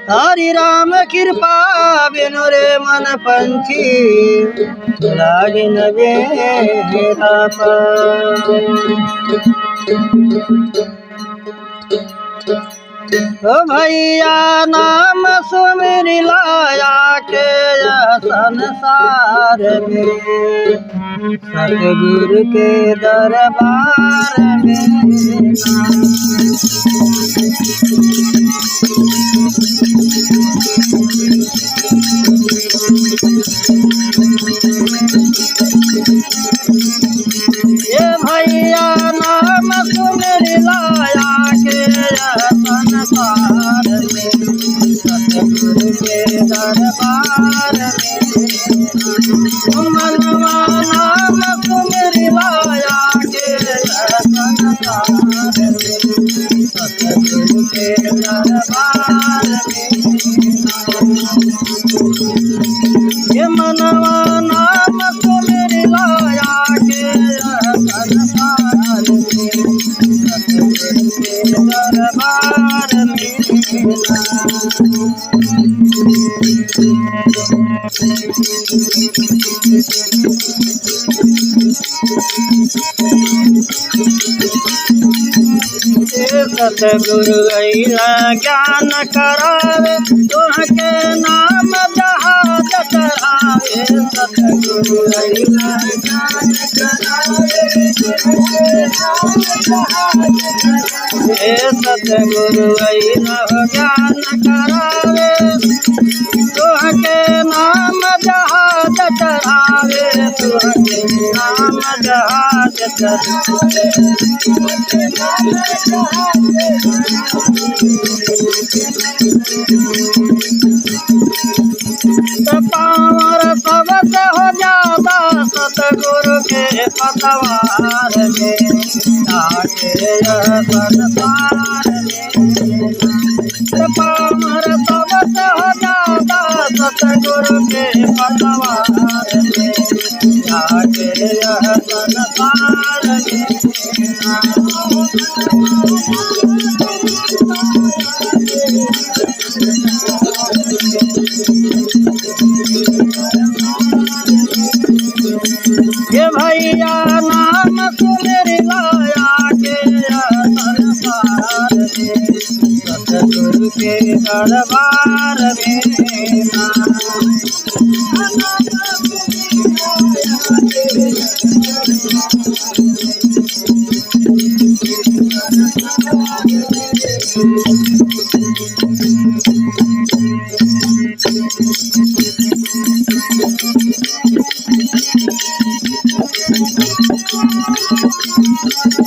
हरि राम कृपा बिनु रे मन पंछी लागे न बेरा ओ भैया नाम सुमिर लाया के संसार में सतगुरु के दरबार में ये भैया नाम सुमिर लाया के संसार में सतगुरु के दरबार में मनवा नाम सुमिर लाया के संसार में सतगुरु के दरबार में ये मनवा नाम सुमिर लाया के संसार में सतगुरु के दरबार में सतगुरु अइला ज्ञान करावे तुहके नाम जहाज करावे सतगुरु अइला ज्ञान करावे सतगुरु अइला ज्ञान करावे तुहके नाम जहाज करावे तुहके नाम जहाज करावे पावर सबसे हो जाता सतगुरु के पतवार में आके संसार में पावर सबसे हो जाता सतगुरु के पतवार में आके संसार में ये भैया नाम सुमिर लाया के संसार में सतगुरु के दरबार में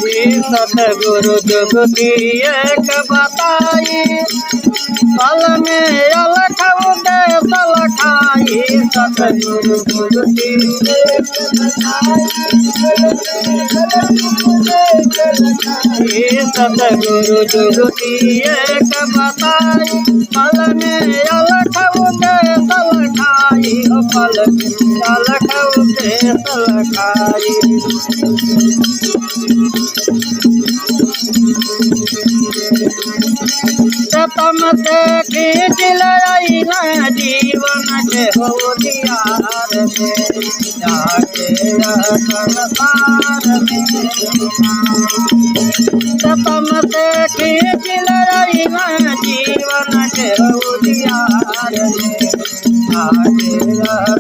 सतगुरु जुगती एक बताई पल में अलख उदेश लखाई सतगुरु जुगती एक बताई सतगुरु जुगती एक बताई पल में अलख उदेश लखाई पल में अलख उदेश लखाई तम से खींच लाई न जीवन के हो दियार में जाके संसार में तम से खींच लाई न जीवन के हो दियार में जाके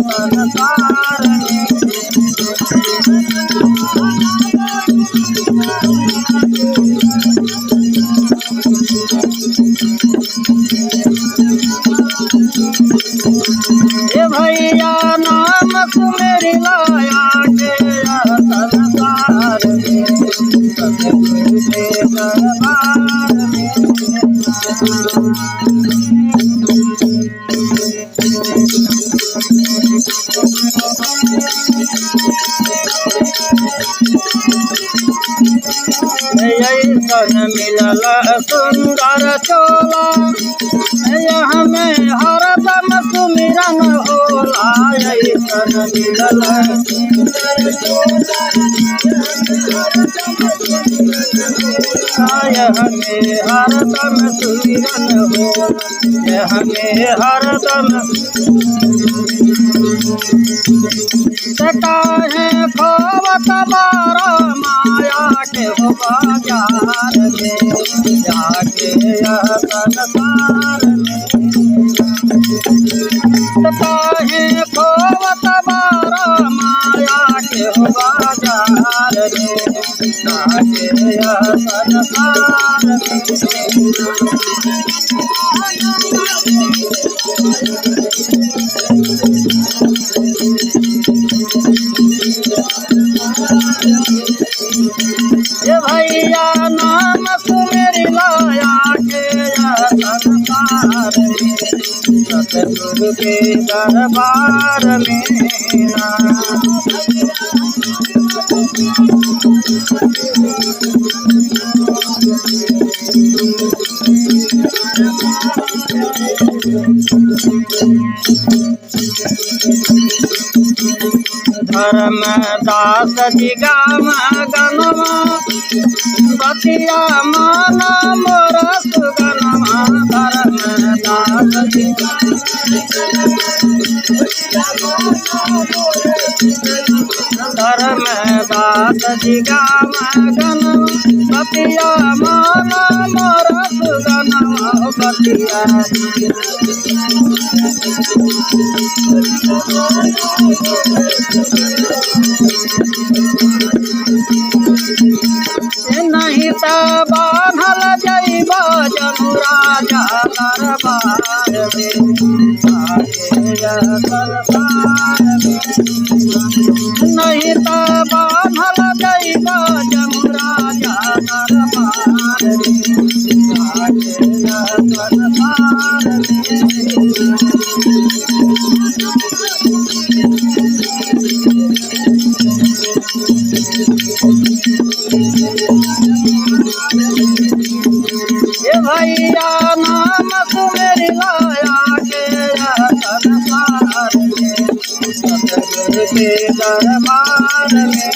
संसार में ये भैया नाम सुमिर लाया के संसार में सतगुरु के दरबार में ऐसन मिलल सुंदर चोला हमें हरदम सुमिरन होला ऐसन मिलल सुंदर चोला यह में हरदम सुमिरन होला, यह में हरदम काहे खोवत बारा माया के हो बाजार में, जाके यह संसार में काहे खोवत बारा माया के हो बाजार में, जाके यह संसार ये भैया नाम सुमेरी लाया के यह संसार में, सतगुरु के दरबार में धर्मदास जी गाम गनमा, बतिया माना मोर सुगनमा, धर्मदास जी धर्मदास जी गाम गनमा, बतिया माना मोर सुगनमा, बतिया नहीं त बांधल जइब जमुरा दरबार में, नहीं त बांधल जइब जमुरा दरबार ये भैया नाम सुमेरी लाया के यह संसार में, सतगुरु के दरबार में।